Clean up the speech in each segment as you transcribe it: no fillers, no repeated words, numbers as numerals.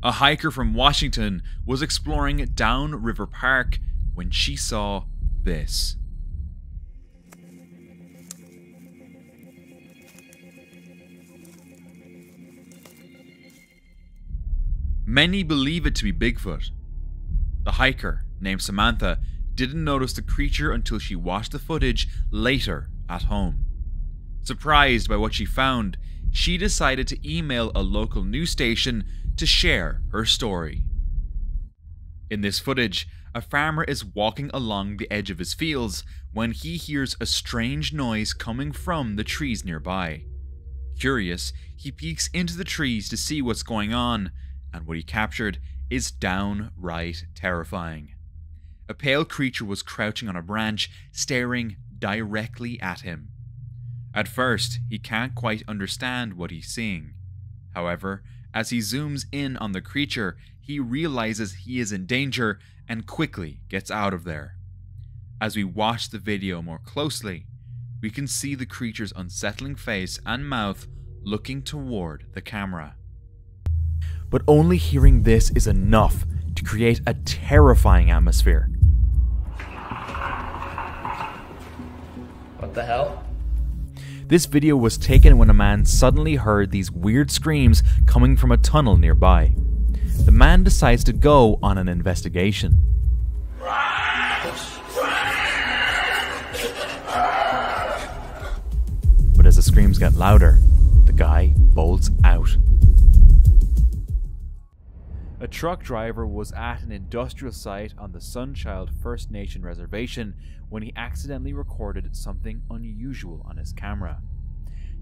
A hiker from Washington was exploring Down River Park when she saw this. Many believe it to be Bigfoot. The hiker, named Samantha, didn't notice the creature until she watched the footage later at home. Surprised by what she found, she decided to email a local news station to share her story. In this footage, a farmer is walking along the edge of his fields when he hears a strange noise coming from the trees nearby. Curious, he peeks into the trees to see what's going on, and what he captured is downright terrifying. A pale creature was crouching on a branch, staring directly at him. At first, he can't quite understand what he's seeing. However, as he zooms in on the creature, he realizes he is in danger and quickly gets out of there. As we watch the video more closely, we can see the creature's unsettling face and mouth looking toward the camera. But only hearing this is enough to create a terrifying atmosphere. What the hell? This video was taken when a man suddenly heard these weird screams coming from a tunnel nearby. The man decides to go on an investigation. But as the screams get louder, the guy bolts out. A truck driver was at an industrial site on the Sunchild First Nation reservation when he accidentally recorded something unusual on his camera.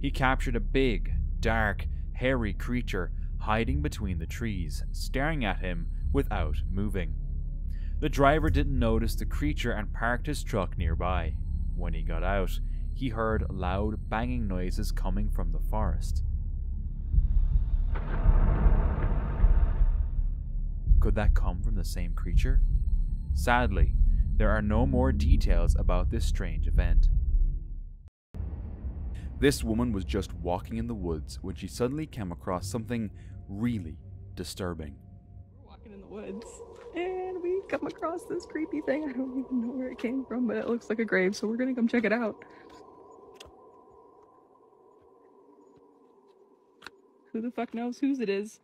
He captured a big, dark, hairy creature hiding between the trees, staring at him without moving. The driver didn't notice the creature and parked his truck nearby. When he got out, he heard loud banging noises coming from the forest. Could that come from the same creature? Sadly, there are no more details about this strange event. This woman was just walking in the woods when she suddenly came across something really disturbing. We're walking in the woods and we come across this creepy thing. I don't even know where it came from, but it looks like a grave, so we're gonna come check it out. Who the fuck knows whose it is?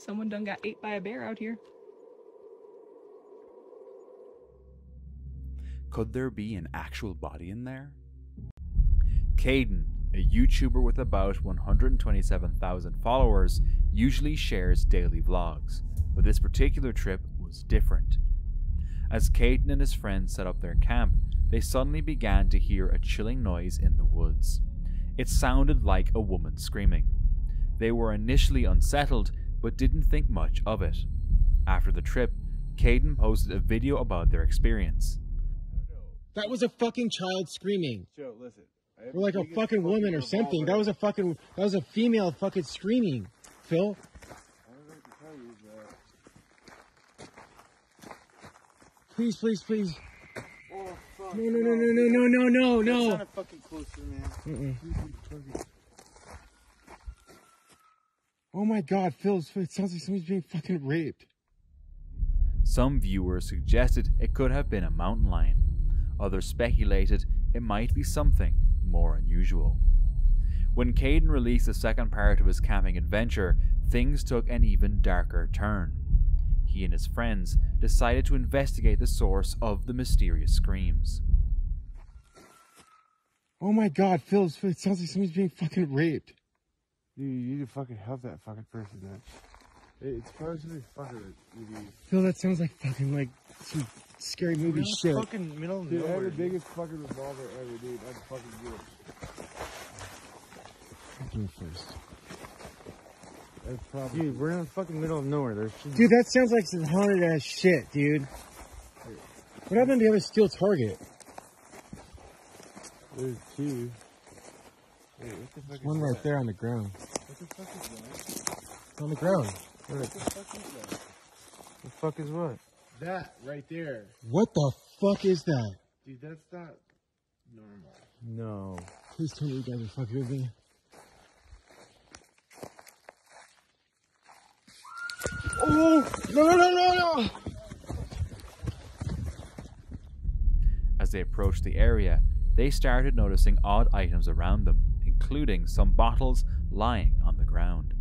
Someone done got ate by a bear out here. Could there be an actual body in there? Caden, a YouTuber with about 127,000 followers, usually shares daily vlogs, but this particular trip was different. As Caden and his friends set up their camp, they suddenly began to hear a chilling noise in the woods. It sounded like a woman screaming. They were initially unsettled, but didn't think much of it. After the trip, Caden posted a video about their experience. That was a fucking child screaming. Joe, listen. Or like a fucking woman or something. That was a female fucking screaming. Phil? I don't know what to tell you, but... Please, please, please. Oh, fuck. No. That's not a fucking closer, man. Oh my god, Phil, it sounds like somebody's being fucking raped. Some viewers suggested it could have been a mountain lion. Others speculated it might be something more unusual. When Caden released the second part of his camping adventure, things took an even darker turn. He and his friends decided to investigate the source of the mysterious screams. Oh my god, Phil, it sounds like somebody's being fucking raped. Dude, you need to fucking help that fucking person, man. It's supposedly fucking... Phil, that sounds like fucking like some scary movie shit. Fucking middle of nowhere. Dude, I have the biggest fucking revolver ever, dude. I'd fucking do it. Do it first. That's probably... Dude, we're in the fucking middle of nowhere. Dude, that sounds like some haunted ass shit, dude. What happened to the other steel target? There's two. Wait, what the fuck is one that? right there on the ground. What the fuck is that? It's on the ground. What the fuck is that? The fuck is what? That right there. What the fuck is that? Dude, that's not normal. No. Please tell me you guys are fucking with me. No. As they approached the area, they started noticing odd items around them, including some bottles lying on the ground.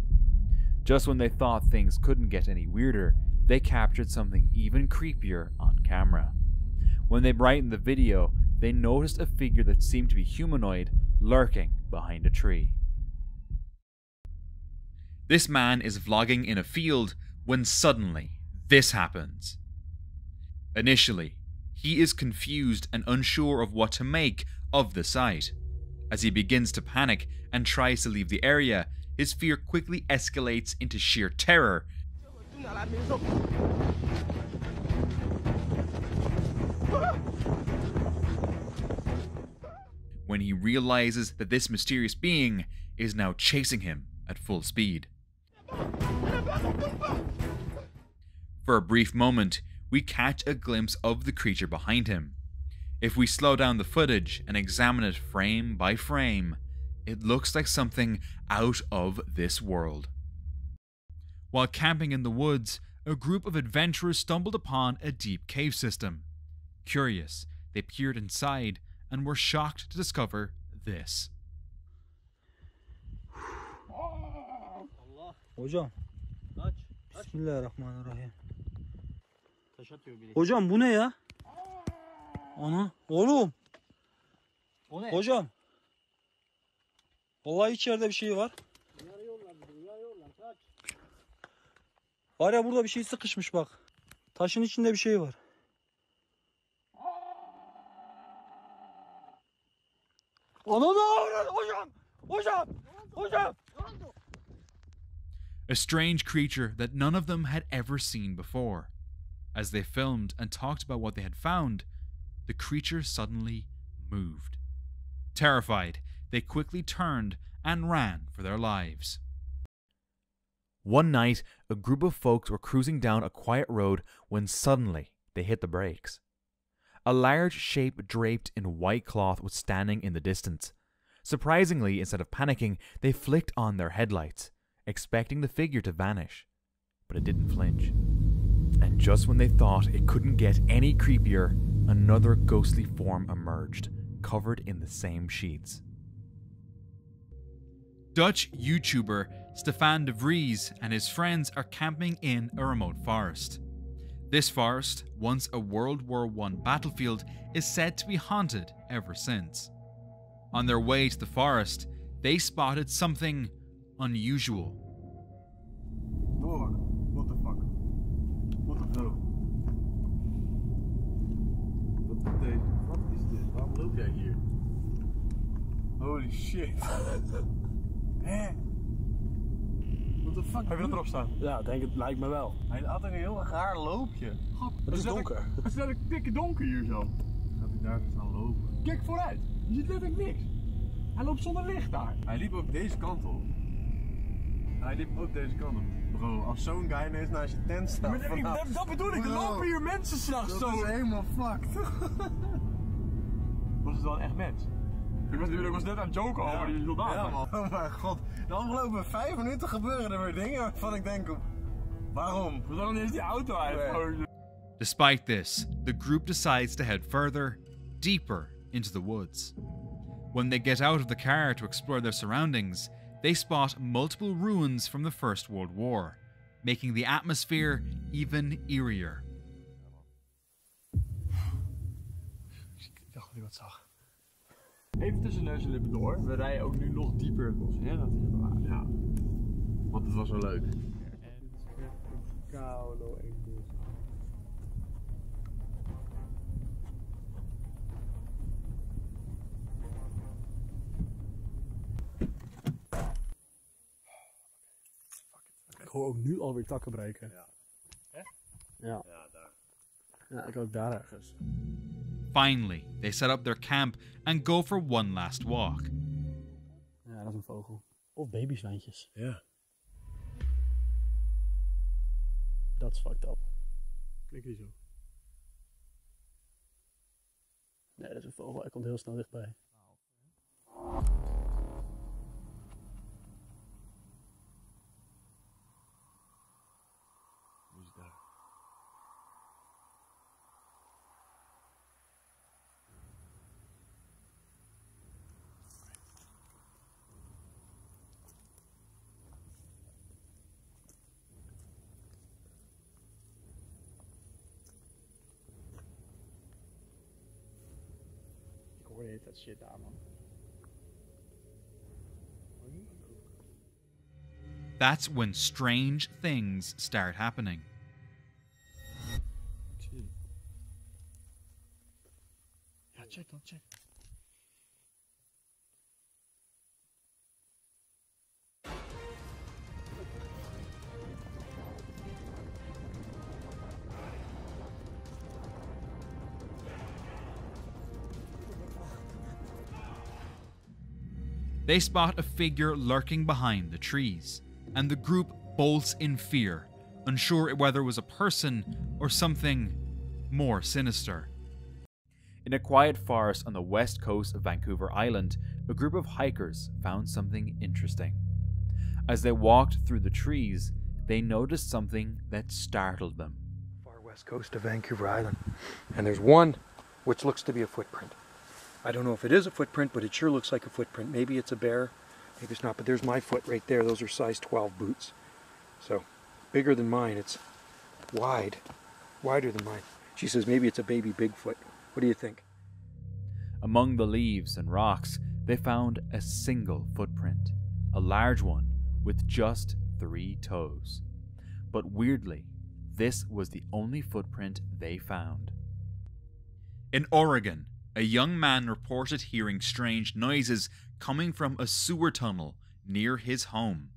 Just when they thought things couldn't get any weirder, they captured something even creepier on camera. When they brightened the video, they noticed a figure that seemed to be humanoid lurking behind a tree. This man is vlogging in a field when suddenly this happens. Initially, he is confused and unsure of what to make of the sight. As he begins to panic and tries to leave the area, his fear quickly escalates into sheer terror. When he realizes that this mysterious being is now chasing him at full speed. For a brief moment, we catch a glimpse of the creature behind him. If we slow down the footage and examine it frame by frame, it looks like something out of this world. While camping in the woods, a group of adventurers stumbled upon a deep cave system. Curious, they peered inside and were shocked to discover this. Hocam. Bismillahirrahmanirrahim. Hocam bu ne ya? Ana. Oğlum. O ne? Hocam. Vallahi içeride bir şey var. Var ya burada bir şey sıkışmış bak. Taşın içinde bir şey var. Ananı hocam. Hocam. Hocam. A strange creature that none of them had ever seen before. As they filmed and talked about what they had found, the creature suddenly moved. Terrified, they quickly turned and ran for their lives. One night, a group of folks were cruising down a quiet road when suddenly they hit the brakes. A large shape draped in white cloth was standing in the distance. Surprisingly, instead of panicking, they flicked on their headlights, expecting the figure to vanish. But it didn't flinch. And just when they thought it couldn't get any creepier, another ghostly form emerged, covered in the same sheets. Dutch YouTuber Stefan de Vries and his friends are camping in a remote forest. This forest, once a World War I battlefield, is said to be haunted ever since. On their way to the forest, they spotted something unusual. Dog, what the fuck? What the hell? Wat is dit? Waarom loop jij hier? Holy shit. Hè? What the fuck? Heb je dat erop staan? Ja, denk het lijkt me wel. Hij had een heel raar loopje. Het is donker. Het is letterlijk dikke donker hier zo. Gaat hij daar zo staan lopen? Kijk vooruit. Je ziet letterlijk niks. Hij loopt zonder licht daar. Hij liep ook deze kant op. Hij liep ook deze kant op. Bro, als zo'n guy ineens naast je tent staat. Dat bedoel ik, er lopen hier mensen s'nachts zo. Dat is helemaal fucked. Was het wel een echt mens? Ik was net aan het joken over die soldaat. Ja man, oh mijn god. De afgelopen 5 minuten gebeuren er weer dingen waarvan ik denk, waarom? Waarom is die auto uit? Despite this, the group decides to head further, deeper into the woods. When they get out of the car to explore their surroundings, they spot multiple ruins from the First World War, making the atmosphere even eerier. Ik dacht dat ik wat zag. Even tussen neus en lippen door. We rijden ook nu nog dieper het bos in. Ja, want het was wel leuk. Ik hoor ook nu alweer takken breken. Ja. Echt? Ja. Ja, daar. Ja, ik ook daar ergens. Finally, they set up their camp and go for one last walk. Ja, dat is een vogel. Of babyzwijntjes. Ja. Dat is fucked up. Klik die zo. Nee, dat is een vogel. Hij komt heel snel dichtbij. heet dat shit daar, man. That's when strange things start happening. Ja, check dan, check. They spot a figure lurking behind the trees, and the group bolts in fear, unsure whether it was a person or something more sinister. In a quiet forest on the west coast of Vancouver Island, a group of hikers found something interesting. As they walked through the trees, they noticed something that startled them. Far west coast of Vancouver Island, and there's one which looks to be a footprint. I don't know if it is a footprint, but it sure looks like a footprint. Maybe it's a bear, maybe it's not, but there's my foot right there. Those are size 12 boots. So, bigger than mine. It's wider than mine. She says maybe it's a baby Bigfoot. What do you think? Among the leaves and rocks, they found a single footprint, a large one with just 3 toes. But weirdly, this was the only footprint they found. In Oregon, a young man reported hearing strange noises coming from a sewer tunnel near his home.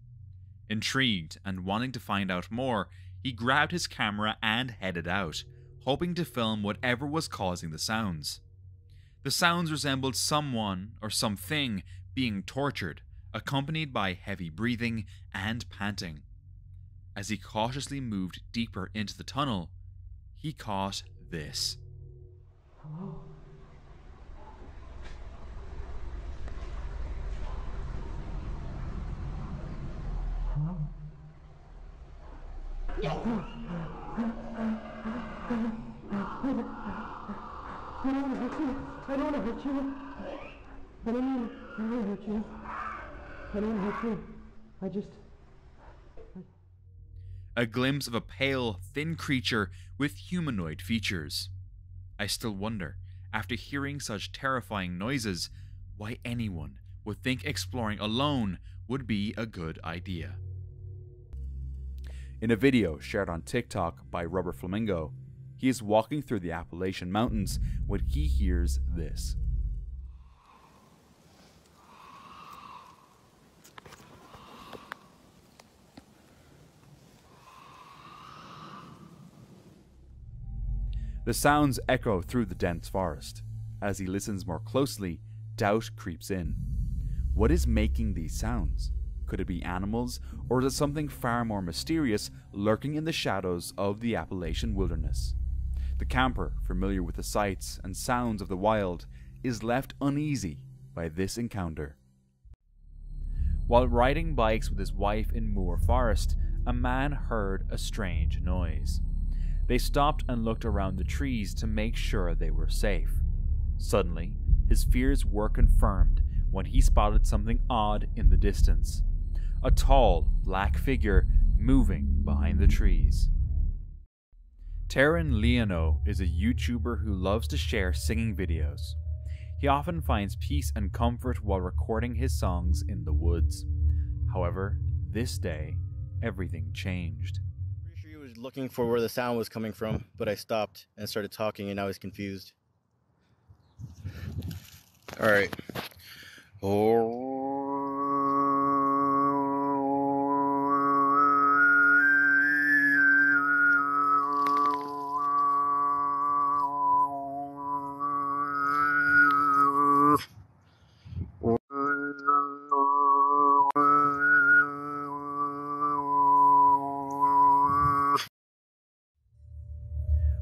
Intrigued and wanting to find out more, he grabbed his camera and headed out, hoping to film whatever was causing the sounds. The sounds resembled someone or something being tortured, accompanied by heavy breathing and panting. As he cautiously moved deeper into the tunnel, he caught this. Hello? Hello? I don't want to hurt you. I don't want to hurt you. I don't want to hurt you. I don't want to hurt you. I just... A glimpse of a pale, thin creature with humanoid features. I still wonder, after hearing such terrifying noises, why anyone would think exploring alone would be a good idea. In a video shared on TikTok by Rubber Flamingo, he is walking through the Appalachian Mountains when he hears this. The sounds echo through the dense forest. As he listens more closely, doubt creeps in. What is making these sounds? Could it be animals, or is it something far more mysterious lurking in the shadows of the Appalachian wilderness? The camper, familiar with the sights and sounds of the wild, is left uneasy by this encounter. While riding bikes with his wife in Moore Forest, a man heard a strange noise. They stopped and looked around the trees to make sure they were safe. Suddenly, his fears were confirmed when he spotted something odd in the distance. A tall, black figure moving behind the trees. Taryn Leono is a YouTuber who loves to share singing videos. He often finds peace and comfort while recording his songs in the woods. However, this day, everything changed. Pretty sure he was looking for where the sound was coming from, but I stopped and started talking and now he's confused. Alright.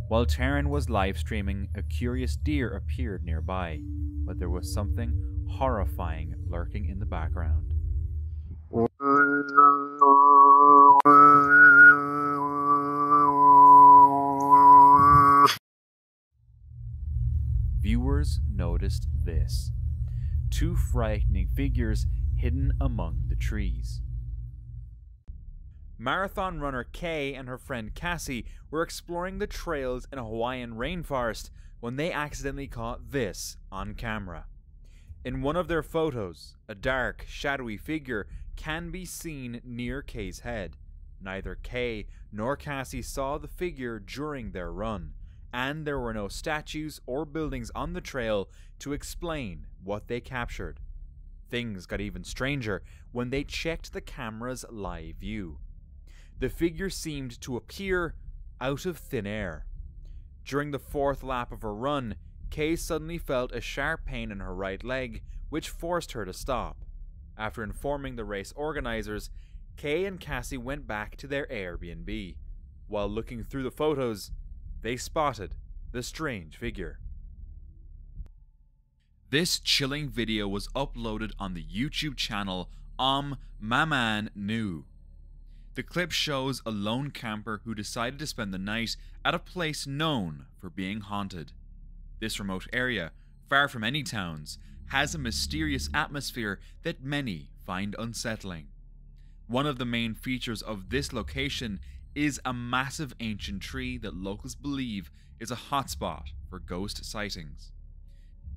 While Taryn was live streaming, a curious deer appeared nearby, but there was something horrifying lurking in the background. Viewers noticed this. 2 frightening figures hidden among the trees. Marathon runner Kay and her friend Cassie were exploring the trails in a Hawaiian rainforest when they accidentally caught this on camera. In one of their photos, a dark, shadowy figure can be seen near Kay's head. Neither Kay nor Cassie saw the figure during their run, and there were no statues or buildings on the trail to explain what they captured. Things got even stranger when they checked the camera's live view. The figure seemed to appear out of thin air. During the fourth lap of her run, Kay suddenly felt a sharp pain in her right leg, which forced her to stop. After informing the race organizers, Kay and Cassie went back to their Airbnb. While looking through the photos, they spotted the strange figure. This chilling video was uploaded on the YouTube channel Maman Nu. The clip shows a lone camper who decided to spend the night at a place known for being haunted. This remote area, far from any towns, has a mysterious atmosphere that many find unsettling. One of the main features of this location is a massive ancient tree that locals believe is a hotspot for ghost sightings.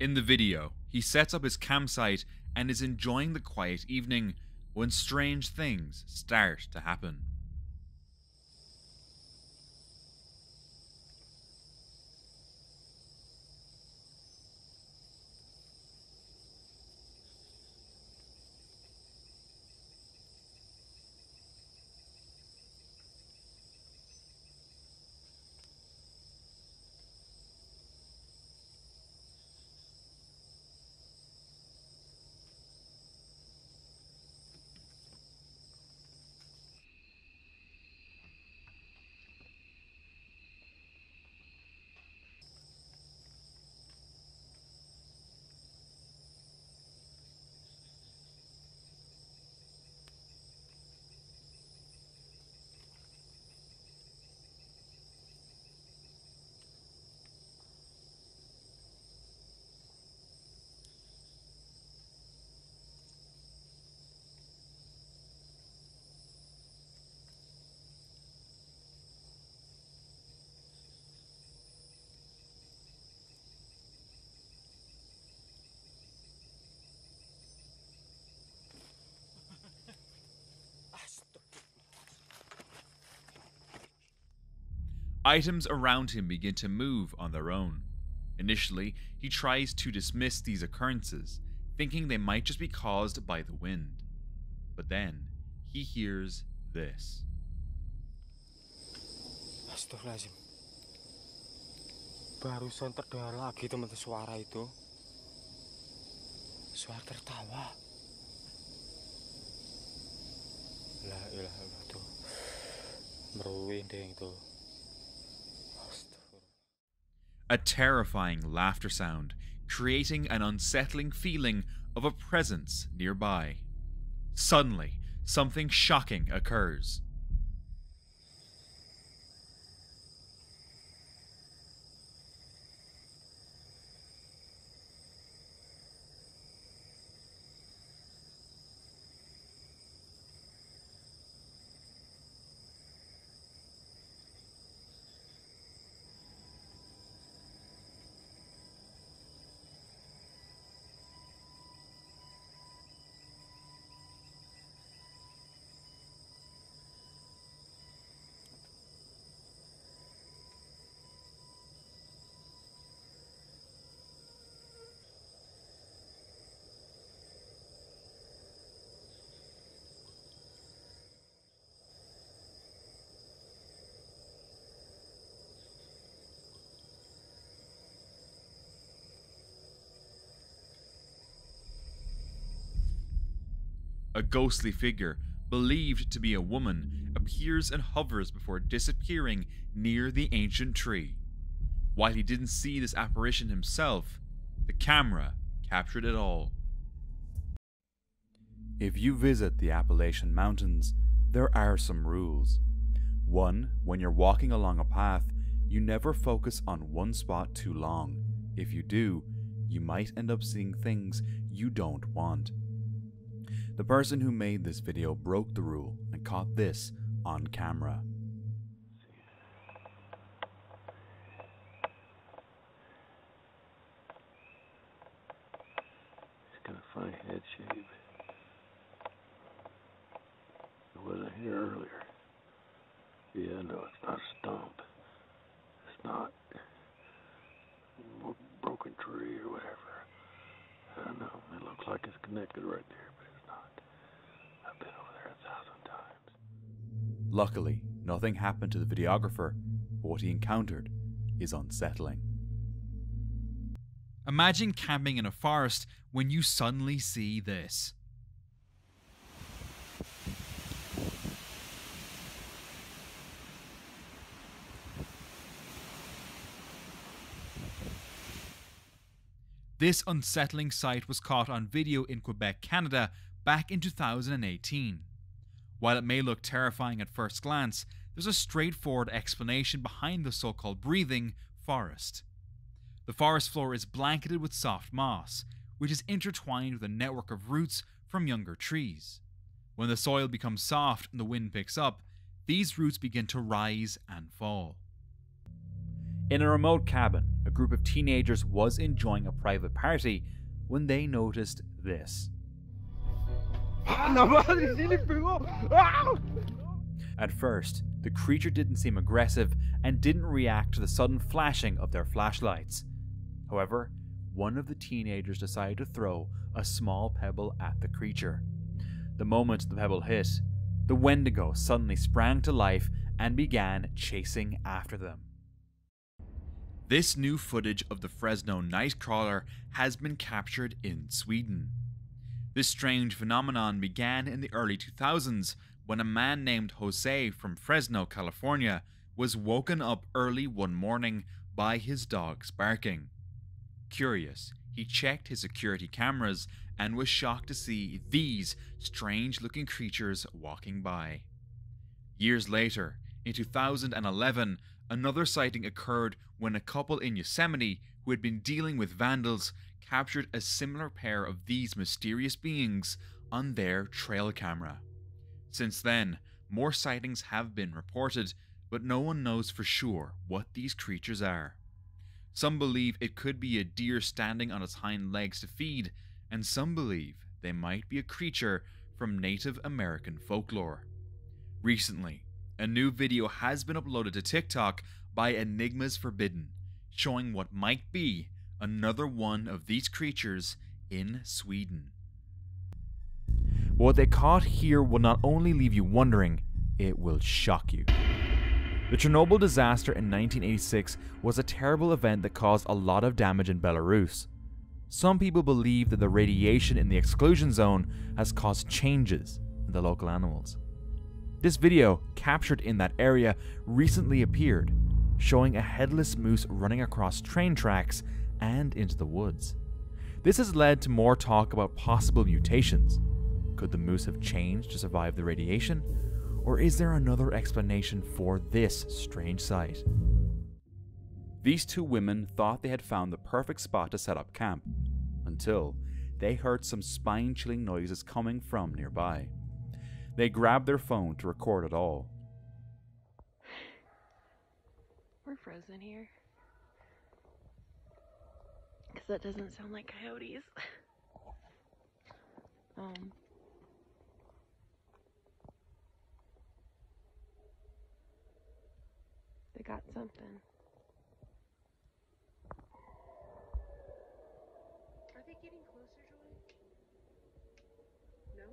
In the video, he sets up his campsite and is enjoying the quiet evening when strange things start to happen. Items around him begin to move on their own. Initially, he tries to dismiss these occurrences, thinking they might just be caused by the wind. But then, he hears this. Astagfirullahaladzim. Barusan terdengar lagi teman-teman suara itu. Suara tertawa. La ilaha illallah tuh. Merinding tuh. A terrifying laughter sound, creating an unsettling feeling of a presence nearby. Suddenly, something shocking occurs. A ghostly figure, believed to be a woman, appears and hovers before disappearing near the ancient tree. While he didn't see this apparition himself, the camera captured it all. If you visit the Appalachian Mountains, there are some rules. One, when you're walking along a path, you never focus on one spot too long. If you do, you might end up seeing things you don't want. The person who made this video broke the rule and caught this on camera. funny head shape. It wasn't here earlier. Yeah, no, it's not a stump. It's not a broken tree or whatever. I don't know. It looks like it's connected right there, but it's not. I've been over there 1,000 times. Luckily, nothing happened to the videographer, but what he encountered is unsettling. Imagine camping in a forest when you suddenly see this. This unsettling sight was caught on video in Quebec, Canada, back in 2018. While it may look terrifying at first glance, there's a straightforward explanation behind the so-called breathing forest. The forest floor is blanketed with soft moss, which is intertwined with a network of roots from younger trees. When the soil becomes soft and the wind picks up, these roots begin to rise and fall. In a remote cabin, a group of teenagers was enjoying a private party when they noticed this. At first, the creature didn't seem aggressive and didn't react to the sudden flashing of their flashlights. However, one of the teenagers decided to throw a small pebble at the creature. The moment the pebble hit, the Wendigo suddenly sprang to life and began chasing after them. This new footage of the Fresno Nightcrawler has been captured in Sweden. This strange phenomenon began in the early 2000s when a man named Jose from Fresno, California, was woken up early one morning by his dogs barking. Curious, he checked his security cameras and was shocked to see these strange-looking creatures walking by. Years later, in 2011, another sighting occurred when a couple in Yosemite who had been dealing with vandals captured a similar pair of these mysterious beings on their trail camera. Since then, more sightings have been reported, but no one knows for sure what these creatures are. Some believe it could be a deer standing on its hind legs to feed, and some believe they might be a creature from Native American folklore. Recently, a new video has been uploaded to TikTok by Enigmas Forbidden, showing what might be another one of these creatures in Sweden. But what they caught here will not only leave you wondering, it will shock you. The Chernobyl disaster in 1986 was a terrible event that caused a lot of damage in Belarus. Some people believe that the radiation in the exclusion zone has caused changes in the local animals. This video, captured in that area, recently appeared, showing a headless moose running across train tracks and into the woods. This has led to more talk about possible mutations. Could the moose have changed to survive the radiation? Or is there another explanation for this strange sight? These two women thought they had found the perfect spot to set up camp, until they heard some spine-chilling noises coming from nearby. They grabbed their phone to record it all. We're frozen here. Because that doesn't sound like coyotes. They got something. Are they getting closer, Joy? No?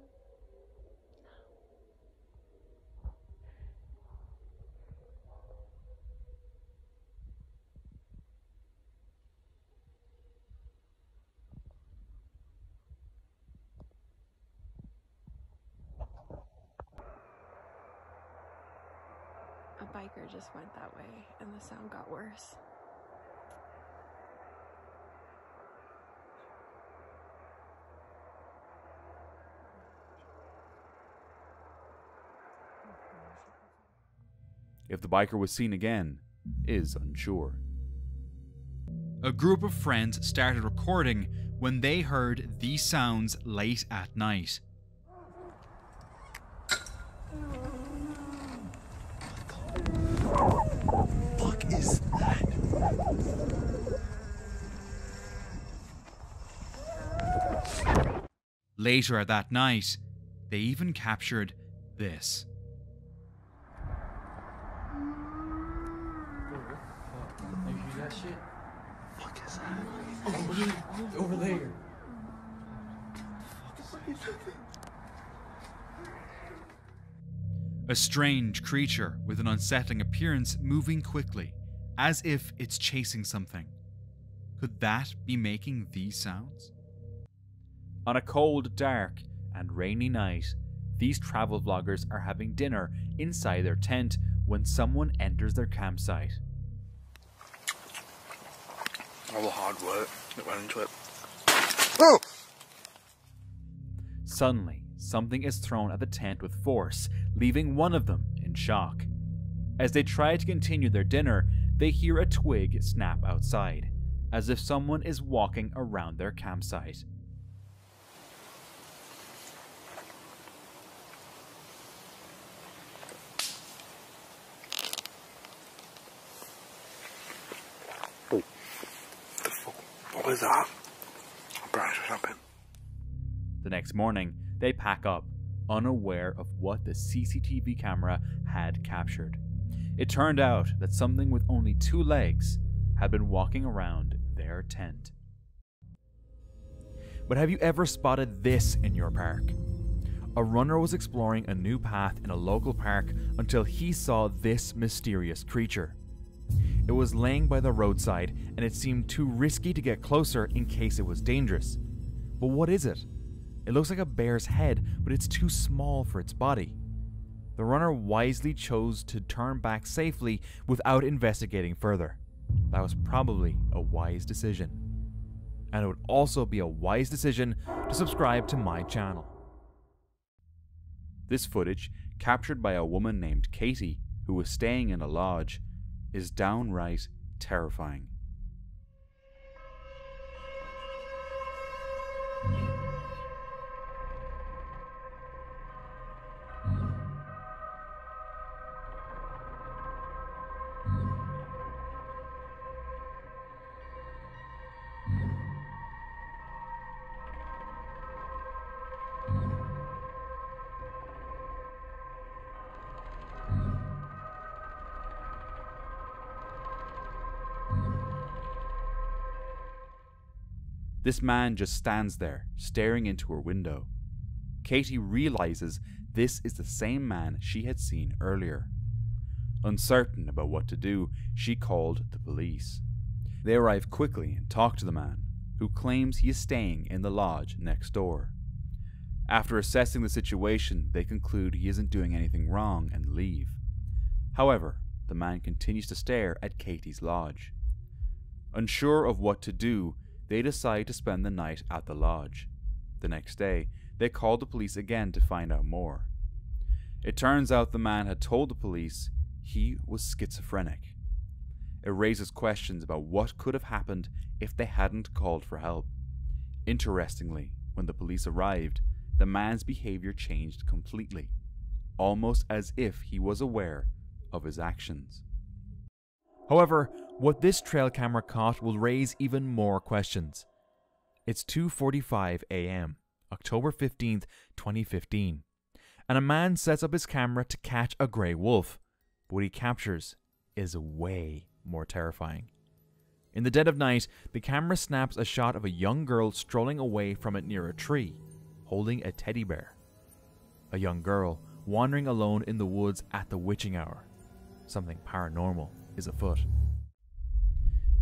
A biker just went that way, and the sound got worse. If the biker was seen again is unsure. A group of friends started recording when they heard these sounds late at night. What the fuck is that? Later that night, they even captured this. That shit. Fuck is that? Over there. A strange creature with an unsettling appearance moving quickly, as if it's chasing something. Could that be making these sounds? On a cold, dark, and rainy night, these travel vloggers are having dinner inside their tent when someone enters their campsite. All the hard work that went into it. Oh! Suddenly, something is thrown at the tent with force, leaving one of them in shock. As they try to continue their dinner, they hear a twig snap outside, as if someone is walking around their campsite. What was that? I'll brush it up in. The next morning, they pack up, unaware of what the CCTV camera had captured. It turned out that something with only 2 legs had been walking around their tent. But have you ever spotted this in your park? A runner was exploring a new path in a local park until he saw this mysterious creature. It was laying by the roadside and it seemed too risky to get closer in case it was dangerous. But what is it? It looks like a bear's head, but it's too small for its body. The runner wisely chose to turn back safely without investigating further. That was probably a wise decision. And it would also be a wise decision to subscribe to my channel. This footage, captured by a woman named Katie, who was staying in a lodge, is downright terrifying. This man just stands there, staring into her window. Katie realizes this is the same man she had seen earlier. Uncertain about what to do, she called the police. They arrive quickly and talk to the man, who claims he is staying in the lodge next door. After assessing the situation, they conclude he isn't doing anything wrong and leave. However, the man continues to stare at Katie's lodge. Unsure of what to do, they decide to spend the night at the lodge. The next day, they call the police again to find out more. It turns out the man had told the police he was schizophrenic. It raises questions about what could have happened if they hadn't called for help. Interestingly, when the police arrived, the man's behavior changed completely, almost as if he was aware of his actions. However, what this trail camera caught will raise even more questions. It's 2:45 a.m., October 15th, 2015, and a man sets up his camera to catch a grey wolf. But what he captures is way more terrifying. In the dead of night, the camera snaps a shot of a young girl strolling away from it near a tree, holding a teddy bear. A young girl wandering alone in the woods at the witching hour. Something paranormal is afoot.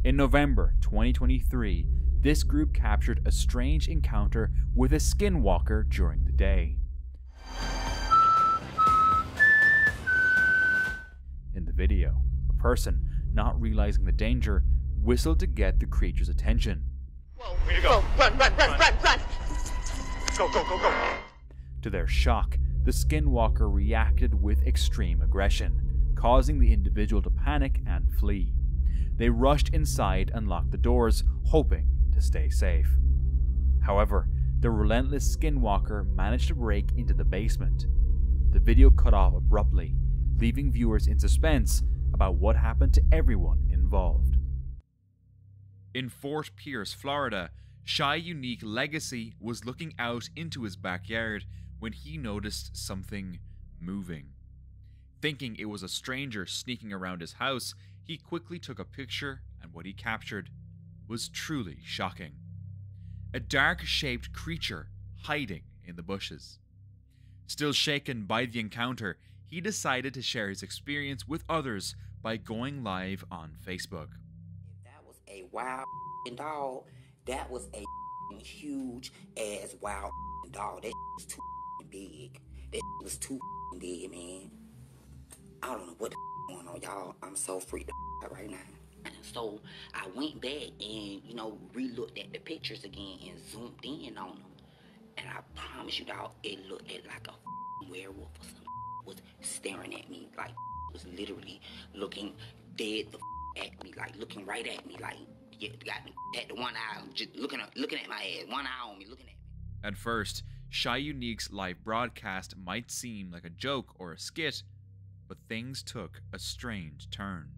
In November 2023, this group captured a strange encounter with a skinwalker during the day. In the video, a person, not realizing the danger, whistled to get the creature's attention. Whoa, way to go. Run, run, run, run, run! Go, go, go, go! To their shock, the skinwalker reacted with extreme aggression, causing the individual to panic and flee. They rushed inside and locked the doors, hoping to stay safe. However, the relentless skinwalker managed to break into the basement. The video cut off abruptly, leaving viewers in suspense about what happened to everyone involved. In Fort Pierce, Florida, Shy Unique Legacy was looking out into his backyard when he noticed something moving. Thinking it was a stranger sneaking around his house, he quickly took a picture, and what he captured was truly shocking. A dark-shaped creature hiding in the bushes. Still shaken by the encounter, he decided to share his experience with others by going live on Facebook. That was a wild dog. That was a huge ass wild dog. That was too big. That was too big, man. I don't know what the going on, y'all. I'm so freaked out right now. So I went back and, you know, re-looked at the pictures again and zoomed in on them. And I promise you, dog, it looked like a werewolf or something. Was staring at me, like was literally looking dead the at me, like looking right at me, like got the one eye, just looking at my ass, one eye on me, looking at me. At first, Shy Unique's live broadcast might seem like a joke or a skit, but things took a strange turn.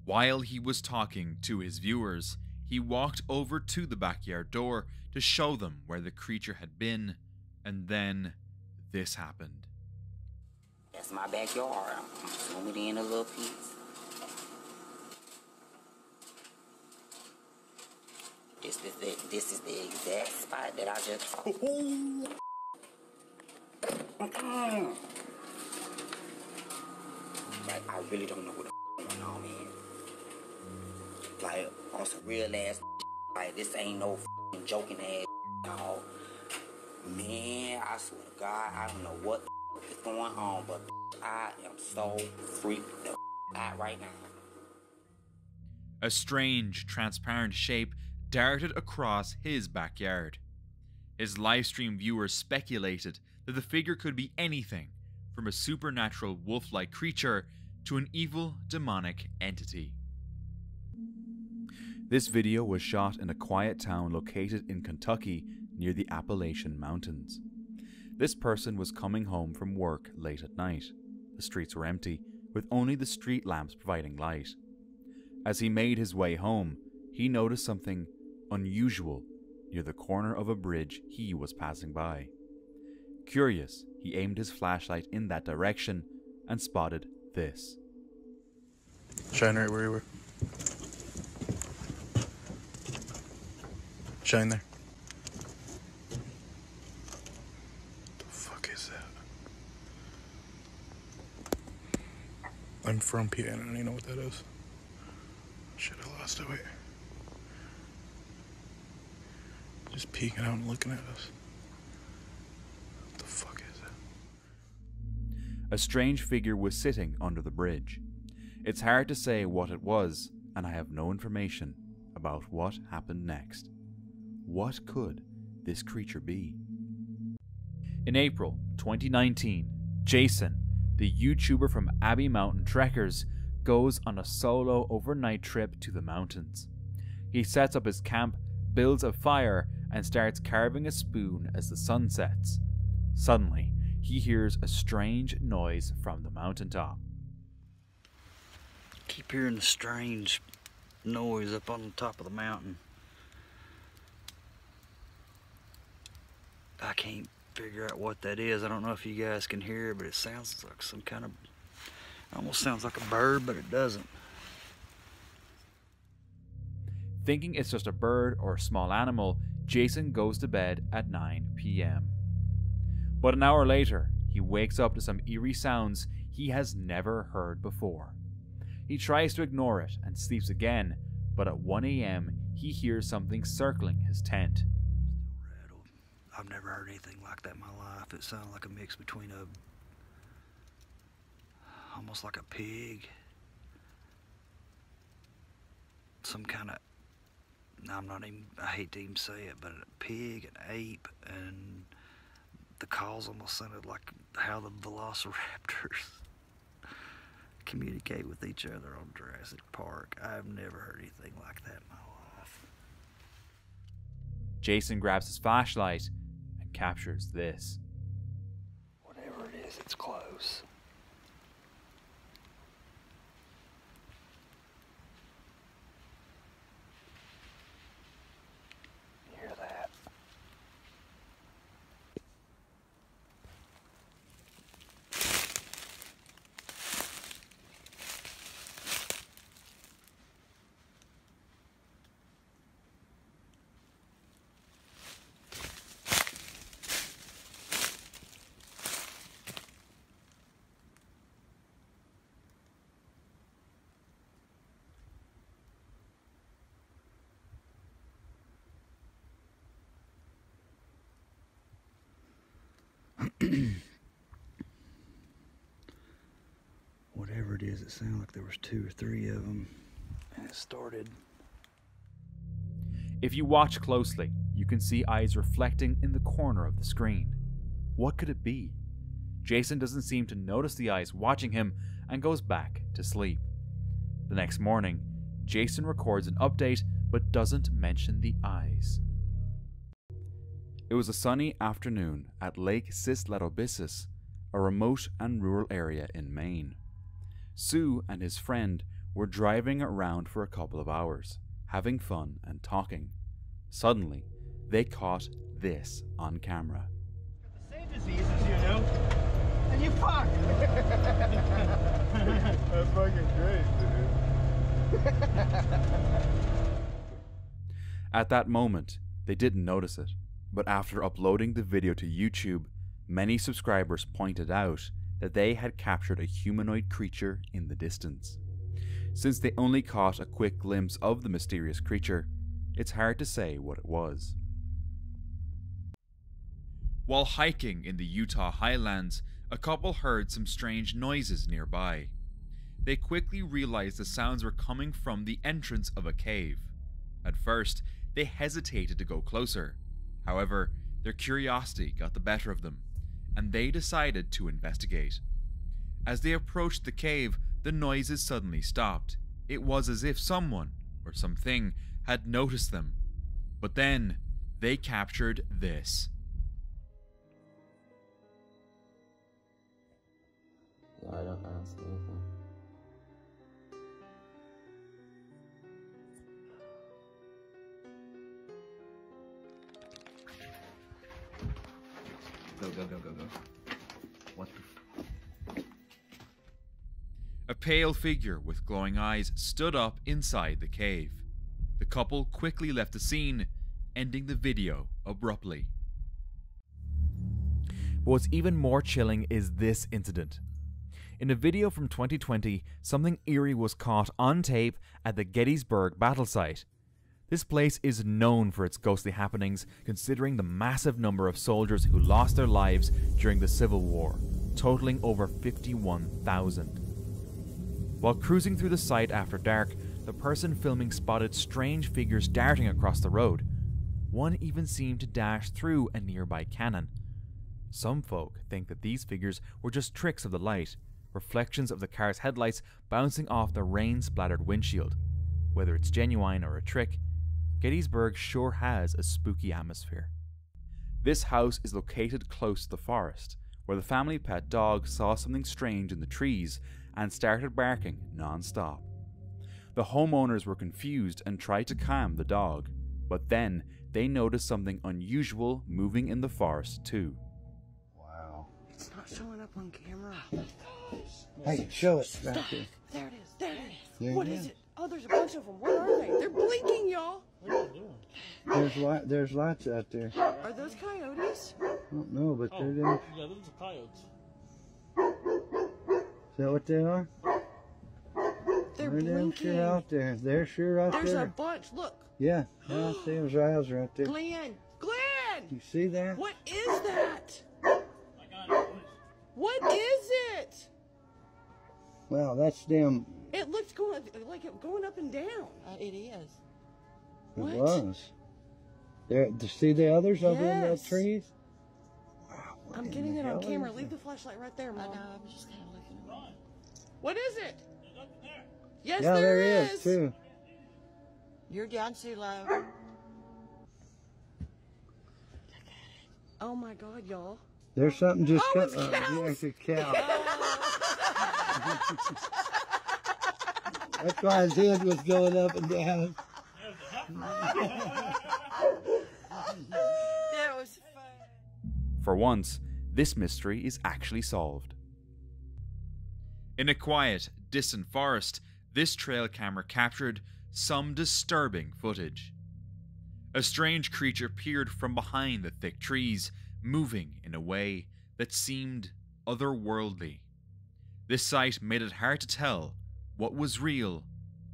While he was talking to his viewers, he walked over to the backyard door to show them where the creature had been, and then this happened. That's my backyard. I'm zooming in a little piece. This is the exact spot that I just. Like, I really don't know what the going on, man. Like, on some real ass, like, this ain't no joking ass, dog. Man, I swear to God, I don't know what is going on, but I am so freaked out right now. A strange, transparent shape darted across his backyard. His livestream viewers speculated that the figure could be anything from a supernatural wolf-like creature to an evil, demonic entity. This video was shot in a quiet town located in Kentucky near the Appalachian Mountains. This person was coming home from work late at night. The streets were empty, with only the street lamps providing light. As he made his way home, he noticed something unusual near the corner of a bridge he was passing by. Curious, he aimed his flashlight in that direction and spotted this. Shine right where you were. Shine there. What the fuck is that? I'm from PA and I don't even know what that is. Shit, I lost it. Wait. Just peeking out and looking at us. What the fuck is it? A strange figure was sitting under the bridge. It's hard to say what it was, and I have no information about what happened next. What could this creature be? In April 2019, Jason, the YouTuber from Abbey Mountain Trekkers, goes on a solo overnight trip to the mountains. He sets up his camp, builds a fire, and starts carving a spoon as the sun sets. Suddenly, he hears a strange noise from the mountaintop. Keep hearing a strange noise up on the top of the mountain. I can't figure out what that is. I don't know if you guys can hear it, but it sounds like some kind of, almost sounds like a bird, but it doesn't. Thinking it's just a bird or a small animal, Jason goes to bed at 9 p.m. But an hour later, he wakes up to some eerie sounds he has never heard before. He tries to ignore it and sleeps again, but at 1 a.m. he hears something circling his tent. Still rattled. I've never heard anything like that in my life. It sounded like a mix between almost like a pig, some kind of, I hate to even say it, but a pig, an ape, and the calls almost sounded like how the velociraptors communicate with each other on Jurassic Park. I've never heard anything like that in my life. Jason grabs his flashlight and captures this. Whatever it is, it's close. You hear that? Whatever it is, it sounded like there was 2 or 3 of them, and it started. If you watch closely, you can see eyes reflecting in the corner of the screen. What could it be? Jason doesn't seem to notice the eyes watching him and goes back to sleep. The next morning, Jason records an update but doesn't mention the eyes. It was a sunny afternoon at Lake Cislatobissus, a remote and rural area in Maine. Sue and his friend were driving around for a couple of hours, having fun and talking. Suddenly, they caught this on camera. Same diseases, you know, and you fuck. That's fucking great, dude. At that moment, they didn't notice it, but after uploading the video to YouTube, many subscribers pointed out that they had captured a humanoid creature in the distance. Since they only caught a quick glimpse of the mysterious creature, it's hard to say what it was. While hiking in the Utah highlands, a couple heard some strange noises nearby. They quickly realized the sounds were coming from the entrance of a cave. At first, they hesitated to go closer. However, their curiosity got the better of them, and they decided to investigate. As they approached the cave, the noises suddenly stopped. It was as if someone, or something, had noticed them. But then, they captured this. I don't see anything. Go. What the A pale figure with glowing eyes stood up inside the cave. The couple quickly left the scene, ending the video abruptly. But what's even more chilling is this incident. In a video from 2020, something eerie was caught on tape at the Gettysburg battle site. This place is known for its ghostly happenings, considering the massive number of soldiers who lost their lives during the Civil War, totaling over 51,000. While cruising through the site after dark, the person filming spotted strange figures darting across the road. One even seemed to dash through a nearby cannon. Some folk think that these figures were just tricks of the light, reflections of the car's headlights bouncing off the rain-splattered windshield. Whether it's genuine or a trick, Gettysburg sure has a spooky atmosphere. This house is located close to the forest, where the family pet dog saw something strange in the trees and started barking non-stop. The homeowners were confused and tried to calm the dog, but then they noticed something unusual moving in the forest too. Wow. It's not showing up on camera. Hey, show it back there. There it is. There it is. There What it is is. it? Oh, there's a bunch of them. What are they? They're blinking, y'all. There's lights out there. Are those coyotes? I don't know, but they're them. Yeah, those are coyotes. Is that what they are? They're They're them blinking. sure out there. They're sure out There's there. a bunch. Look. Yeah, I see those eyes right there. Glenn. You see that? What is that? What is it? Wow, that's them. It looks going like it going up and down. It is. It What? was. There, see the others over in the Yes. trees? I'm getting it on hell camera. is Leave it? the flashlight right there, Mom. I know. I'm just kind of looking around. What is it? Yes, Yeah, there there is. is too. You're down too low. Oh my God, y'all. There's something just Oh, it's yeah, it's a cow. That's why his head was going up and down. That was fun. For once, this mystery is actually solved. In a quiet, distant forest, this trail camera captured some disturbing footage. A strange creature peered from behind the thick trees, moving in a way that seemed otherworldly. This sight made it hard to tell what was real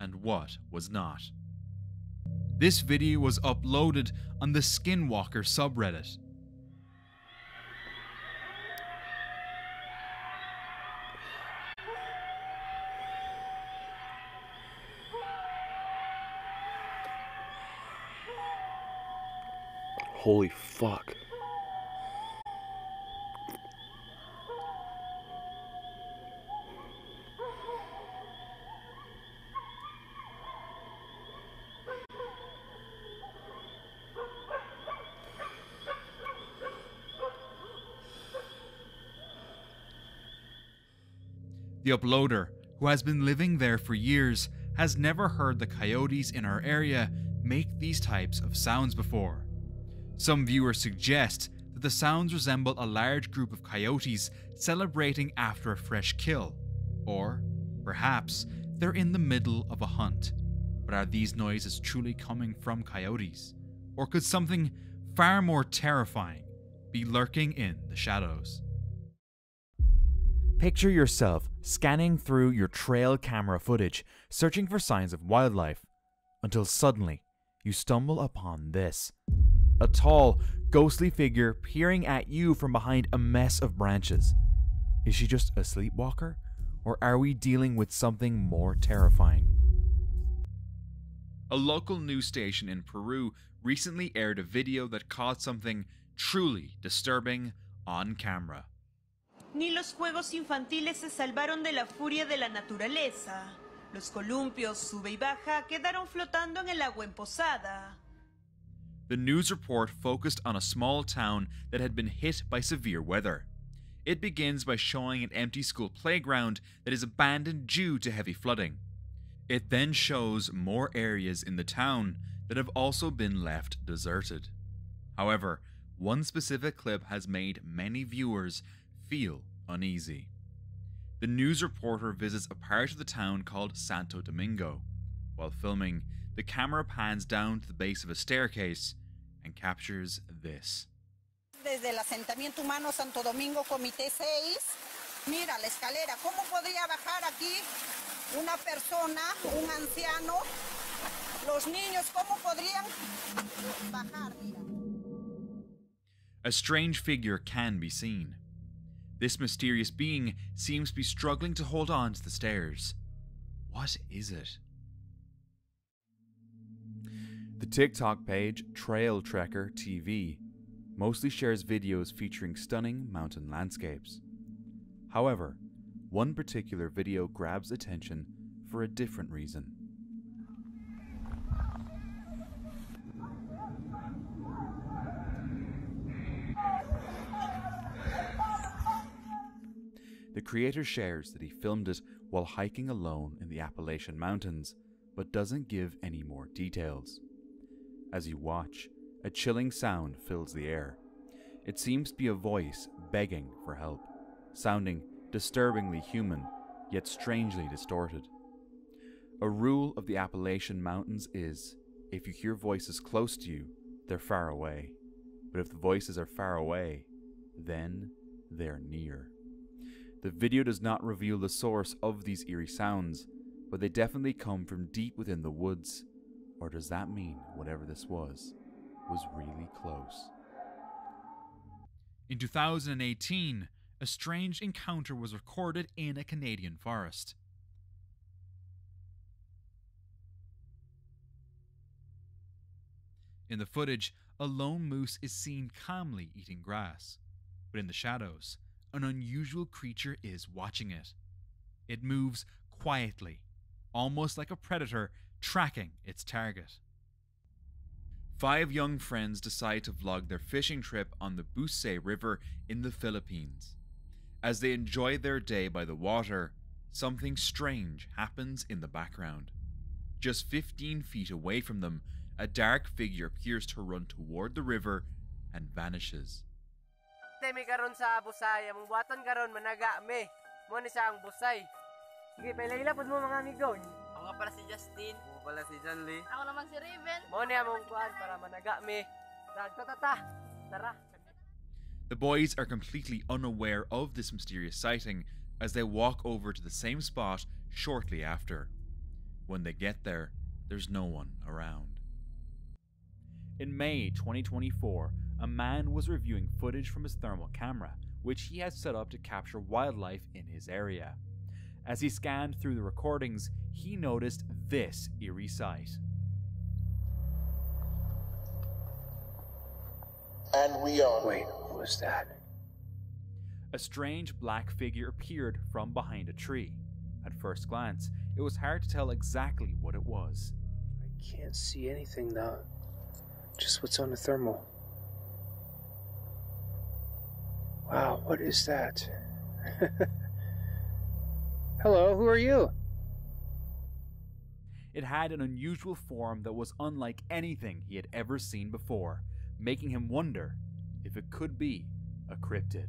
and what was not. This video was uploaded on the Skinwalker subreddit. Holy fuck. The uploader, who has been living there for years, has never heard the coyotes in our area make these types of sounds before. Some viewers suggest that the sounds resemble a large group of coyotes celebrating after a fresh kill, or perhaps they're in the middle of a hunt. But are these noises truly coming from coyotes? Or could something far more terrifying be lurking in the shadows? Picture yourself scanning through your trail camera footage, searching for signs of wildlife, until suddenly you stumble upon this. A tall, ghostly figure peering at you from behind a mess of branches. Is she just a sleepwalker, or are we dealing with something more terrifying? A local news station in Peru recently aired a video that caught something truly disturbing on camera. Ni los juegos infantiles se salvaron de la furia de la naturaleza. Los columpios sube y baja quedaron flotando en el agua emposada. The news report focused on a small town that had been hit by severe weather. It begins by showing an empty school playground that is abandoned due to heavy flooding. It then shows more areas in the town that have also been left deserted. However, one specific clip has made many viewers feel uneasy. The news reporter visits a part of the town called Santo Domingo. While filming, the camera pans down to the base of a staircase and captures this. Desde el asentamiento humano Santo Domingo, Comité 6. Mira la escalera. ¿Cómo podría bajar aquí una persona, un anciano? Los niños, ¿cómo podrían bajar? Mira. A strange figure can be seen. This mysterious being seems to be struggling to hold on to the stairs. What is it? The TikTok page Trail Trekker TV mostly shares videos featuring stunning mountain landscapes. However, one particular video grabs attention for a different reason. The creator shares that he filmed it while hiking alone in the Appalachian Mountains, but doesn't give any more details. As you watch, a chilling sound fills the air. It seems to be a voice begging for help, sounding disturbingly human, yet strangely distorted. A rule of the Appalachian Mountains is, if you hear voices close to you, they're far away. But if the voices are far away, then they're near. The video does not reveal the source of these eerie sounds, but they definitely come from deep within the woods. Or does that mean whatever this was really close? In 2018, a strange encounter was recorded in a Canadian forest. In the footage, a lone moose is seen calmly eating grass, but in the shadows, an unusual creature is watching it. It moves quietly, almost like a predator tracking its target. 5 young friends decide to vlog their fishing trip on the Busay River in the Philippines. As they enjoy their day by the water, something strange happens in the background. Just 15 feet away from them, a dark figure appears to run toward the river and vanishes. Temi karon sa Busay, among buhaton karon managa me. Mo ni sa ang Busay. Sige, pailay pud mo mga amigo. Ako nga pala si Justin. Ako pala si John Lee. Ako naman si Raven. Mo ni among kuan para managa me. Tara. The boys are completely unaware of this mysterious sighting as they walk over to the same spot shortly after. When they get there, there's no one around. In May 2024, a man was reviewing footage from his thermal camera, which he has set up to capture wildlife in his area. As he scanned through the recordings, he noticed this eerie sight. And we are. Wait, what was that? A strange black figure appeared from behind a tree. At first glance, it was hard to tell exactly what it was. I can't see anything though. Just what's on the thermal. Wow, what is that? Hello, who are you? It had an unusual form that was unlike anything he had ever seen before, making him wonder if it could be a cryptid.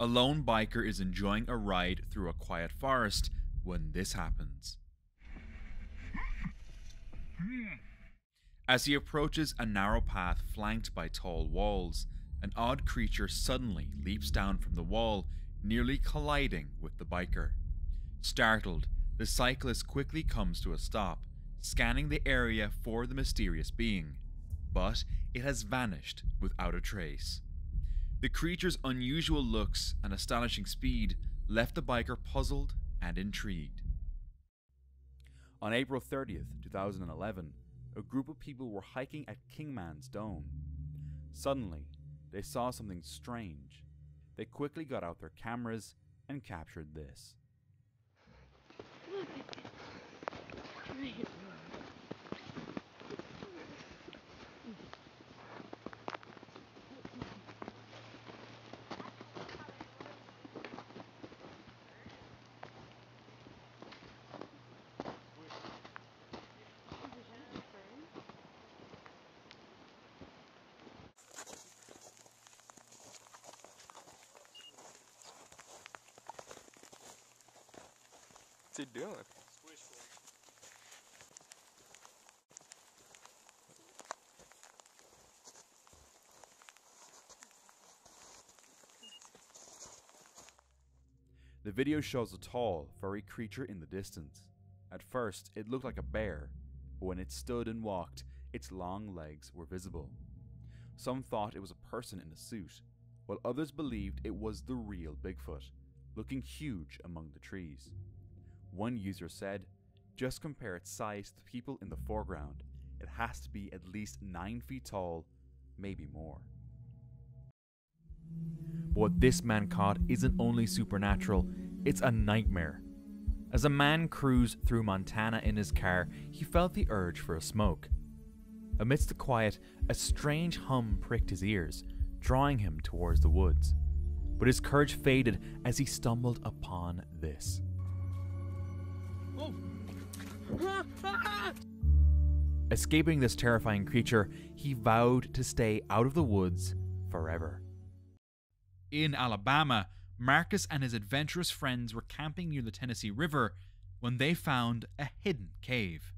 A lone biker is enjoying a ride through a quiet forest when this happens. As he approaches a narrow path flanked by tall walls, an odd creature suddenly leaps down from the wall, nearly colliding with the biker. Startled, the cyclist quickly comes to a stop, scanning the area for the mysterious being, but it has vanished without a trace. The creature's unusual looks and astonishing speed left the biker puzzled and intrigued. On April 30th, 2011, a group of people were hiking at Kingman's Dome. Suddenly, they saw something strange. They quickly got out their cameras and captured this. What's he doing? The video shows a tall, furry creature in the distance. At first, it looked like a bear, but when it stood and walked, its long legs were visible. Some thought it was a person in a suit, while others believed it was the real Bigfoot, looking huge among the trees. One user said, "Just compare its size to the people in the foreground. It has to be at least 9 feet tall, maybe more." But what this man caught isn't only supernatural, it's a nightmare. As a man cruised through Montana in his car, he felt the urge for a smoke. Amidst the quiet, a strange hum pricked his ears, drawing him towards the woods. But his courage faded as he stumbled upon this. Escaping this terrifying creature, he vowed to stay out of the woods forever. In Alabama, Marcus and his adventurous friends were camping near the Tennessee River when they found a hidden cave.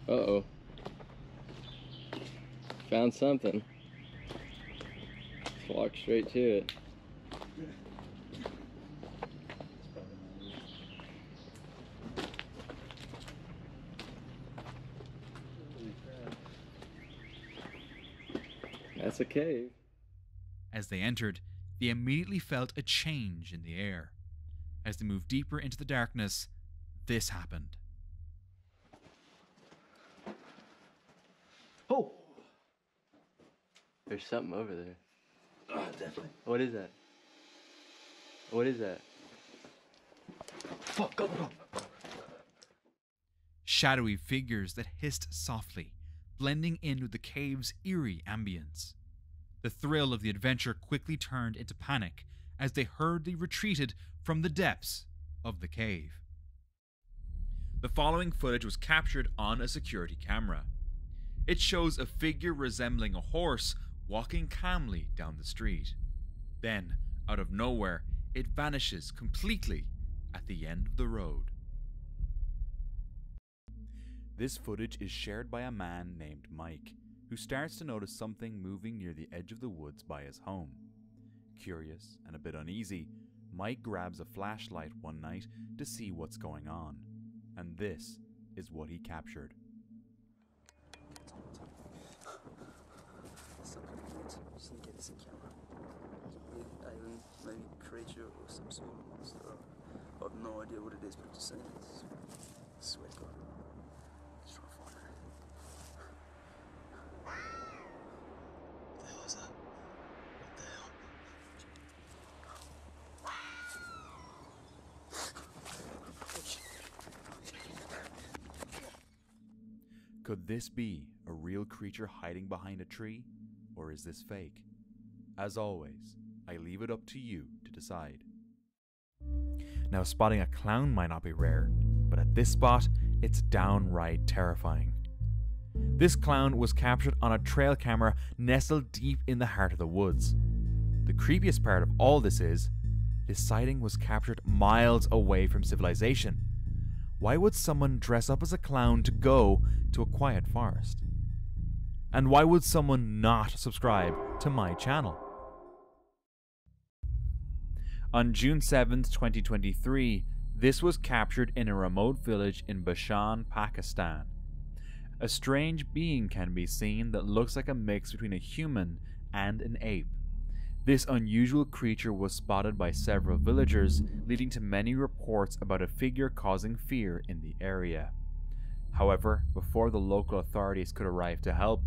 Uh-oh. Found something. Let's walk straight to it. That's a cave. As they entered, they immediately felt a change in the air. As they moved deeper into the darkness, this happened. Oh! There's something over there. Oh, definitely. What is that? What is that? Fuck, go. Shadowy figures that hissed softly, blending in with the cave's eerie ambience. The thrill of the adventure quickly turned into panic as they hurriedly retreated from the depths of the cave. The following footage was captured on a security camera. It shows a figure resembling a horse walking calmly down the street. Then, out of nowhere, it vanishes completely at the end of the road. This footage is shared by a man named Mike, who starts to notice something moving near the edge of the woods by his home. Curious and a bit uneasy, Mike grabs a flashlight one night to see what's going on, and this is what he captured. Maybe creature or some sort of monster. I have no idea what it is, but I've just seen it. I swear to God. Let's try to find it. Could this be a real creature hiding behind a tree, or is this fake? As always, I leave it up to you to decide. Now, spotting a clown might not be rare, but at this spot, it's downright terrifying. This clown was captured on a trail camera nestled deep in the heart of the woods. The creepiest part of all this is, this sighting was captured miles away from civilization. Why would someone dress up as a clown to go to a quiet forest? And why would someone not subscribe to my channel? On June 7th, 2023, this was captured in a remote village in Bashan, Pakistan. A strange being can be seen that looks like a mix between a human and an ape. This unusual creature was spotted by several villagers, leading to many reports about a figure causing fear in the area. However, before the local authorities could arrive to help,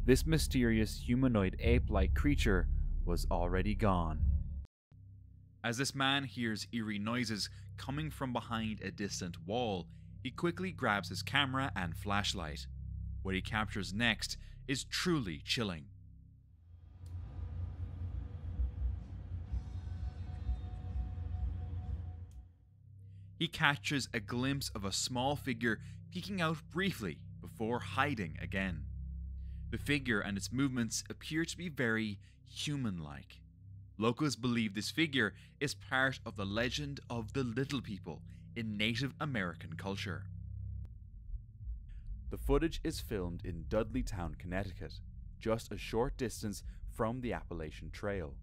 this mysterious humanoid ape-like creature was already gone. As this man hears eerie noises coming from behind a distant wall, he quickly grabs his camera and flashlight. What he captures next is truly chilling. He catches a glimpse of a small figure peeking out briefly before hiding again. The figure and its movements appear to be very human-like. Locals believe this figure is part of the legend of the Little People in Native American culture. The footage is filmed in Dudleytown, Connecticut, just a short distance from the Appalachian Trail.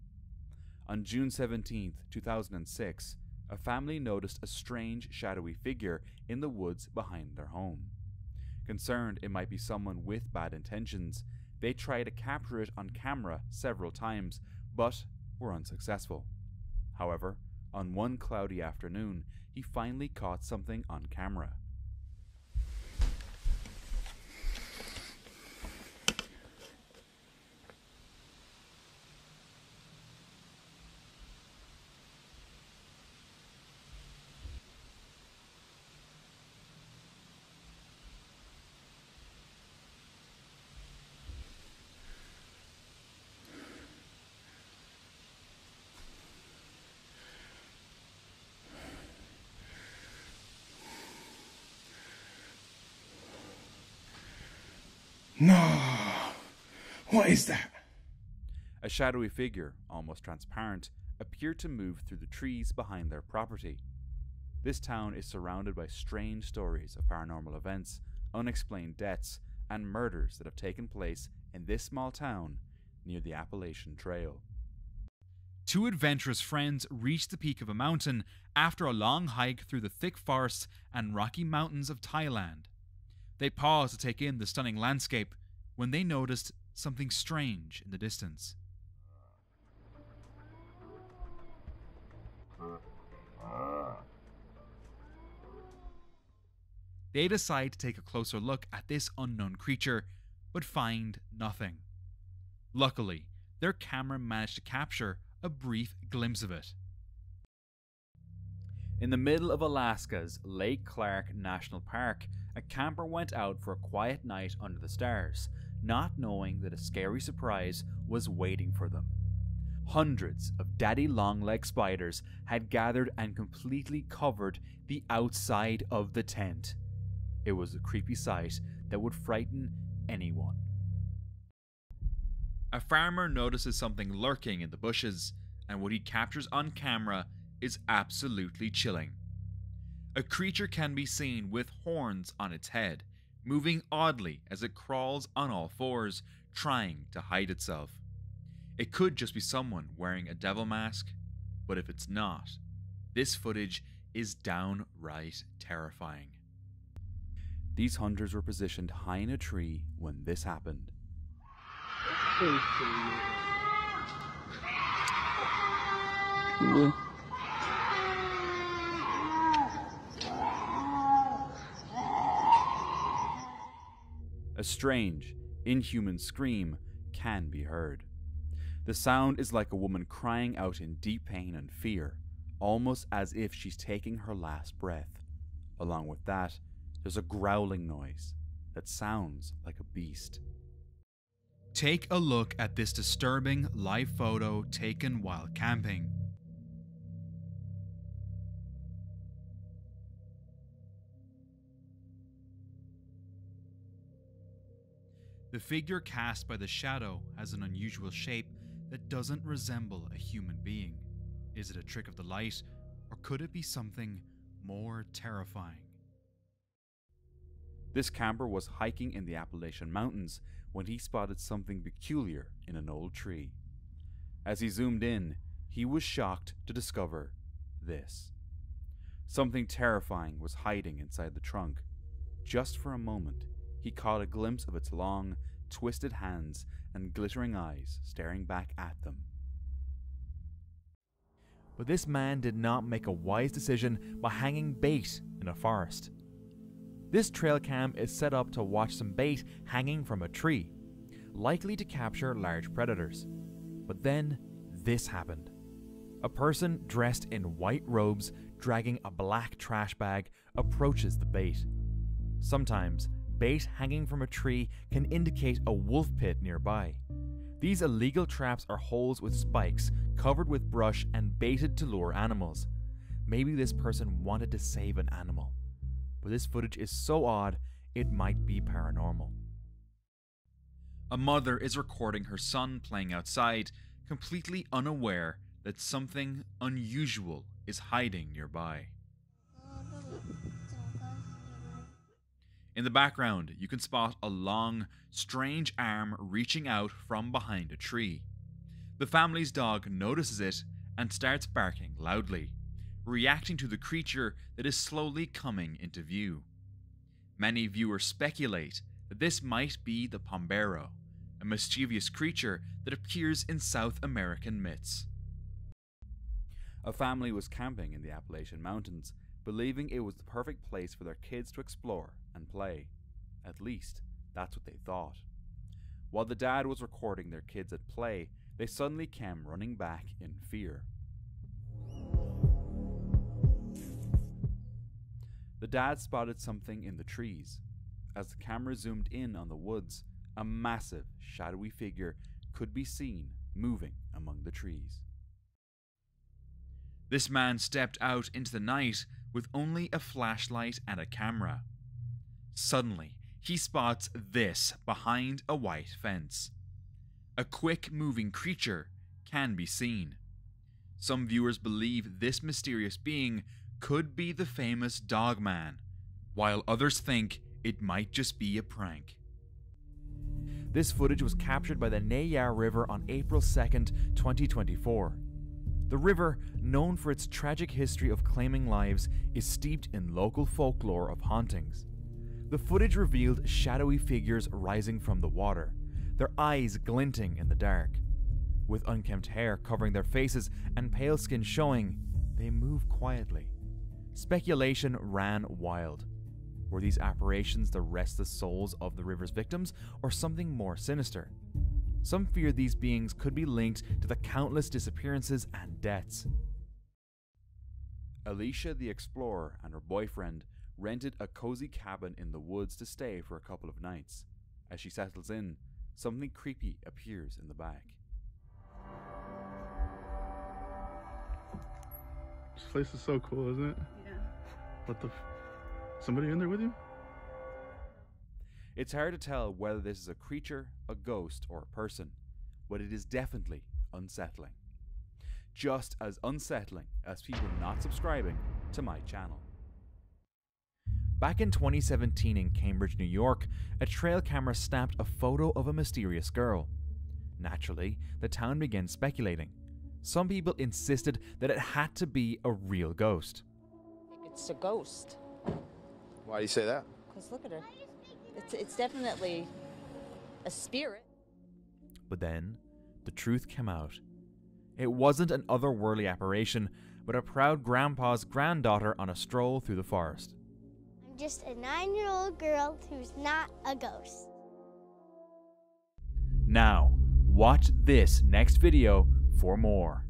On June 17, 2006, a family noticed a strange, shadowy figure in the woods behind their home. Concerned it might be someone with bad intentions, they tried to capture it on camera several times, but were unsuccessful. However, on one cloudy afternoon, he finally caught something on camera. No! What is that? A shadowy figure, almost transparent, appeared to move through the trees behind their property. This town is surrounded by strange stories of paranormal events, unexplained deaths, and murders that have taken place in this small town near the Appalachian Trail. Two adventurous friends reached the peak of a mountain after a long hike through the thick forests and rocky mountains of Thailand. They paused to take in the stunning landscape when they noticed something strange in the distance. They decide to take a closer look at this unknown creature, but find nothing. Luckily, their camera managed to capture a brief glimpse of it. In the middle of Alaska's Lake Clark National Park, a camper went out for a quiet night under the stars, not knowing that a scary surprise was waiting for them. Hundreds of daddy long-legged spiders had gathered and completely covered the outside of the tent. It was a creepy sight that would frighten anyone. A farmer notices something lurking in the bushes, and what he captures on camera is absolutely chilling. A creature can be seen with horns on its head, moving oddly as it crawls on all fours, trying to hide itself. It could just be someone wearing a devil mask, but if it's not, this footage is downright terrifying. These hunters were positioned high in a tree when this happened. A strange, inhuman scream can be heard. The sound is like a woman crying out in deep pain and fear, almost as if she's taking her last breath. Along with that, there's a growling noise that sounds like a beast. Take a look at this disturbing live photo taken while camping. The figure cast by the shadow has an unusual shape that doesn't resemble a human being. Is it a trick of the light, or could it be something more terrifying? This camper was hiking in the Appalachian Mountains when he spotted something peculiar in an old tree. As he zoomed in, he was shocked to discover this. Something terrifying was hiding inside the trunk. Just for a moment, he caught a glimpse of its long, twisted hands and glittering eyes staring back at them. But this man did not make a wise decision by hanging bait in a forest. This trail cam is set up to watch some bait hanging from a tree, likely to capture large predators. But then this happened. A person dressed in white robes dragging a black trash bag approaches the bait. Sometimes bait hanging from a tree can indicate a wolf pit nearby. These illegal traps are holes with spikes covered with brush and baited to lure animals. Maybe this person wanted to save an animal. But this footage is so odd, it might be paranormal. A mother is recording her son playing outside, completely unaware that something unusual is hiding nearby. In the background, you can spot a long, strange arm reaching out from behind a tree. The family's dog notices it and starts barking loudly, reacting to the creature that is slowly coming into view. Many viewers speculate that this might be the Pombero, a mischievous creature that appears in South American myths. A family was camping in the Appalachian Mountains, believing it was the perfect place for their kids to explore and play. At least, that's what they thought. While the dad was recording their kids at play, they suddenly came running back in fear. The dad spotted something in the trees. As the camera zoomed in on the woods, a massive, shadowy figure could be seen moving among the trees. This man stepped out into the night with only a flashlight and a camera. Suddenly, he spots this behind a white fence. A quick-moving creature can be seen. Some viewers believe this mysterious being could be the famous Dog Man, while others think it might just be a prank. This footage was captured by the Nayar River on April 2nd, 2024. The river, known for its tragic history of claiming lives, is steeped in local folklore of hauntings. The footage revealed shadowy figures rising from the water, their eyes glinting in the dark. With unkempt hair covering their faces and pale skin showing, they move quietly. Speculation ran wild. Were these apparitions the restless souls of the river's victims, or something more sinister? Some fear these beings could be linked to the countless disappearances and deaths. Alicia the explorer and her boyfriend rented a cozy cabin in the woods to stay for a couple of nights. As she settles in, something creepy appears in the back. This place is so cool, isn't it? Yeah. What the somebody in there with you? It's hard to tell whether this is a creature, a ghost, or a person, but it is definitely unsettling. Just as unsettling as people not subscribing to my channel. Back in 2017 in Cambridge, New York, a trail camera snapped a photo of a mysterious girl. Naturally, the town began speculating. Some people insisted that it had to be a real ghost. It's a ghost. Why do you say that? Because look at her. It's definitely a spirit. But then, the truth came out. It wasn't an otherworldly apparition, but a proud grandpa's granddaughter on a stroll through the forest. I'm just a 9-year-old girl who's not a ghost. Now, watch this next video for more.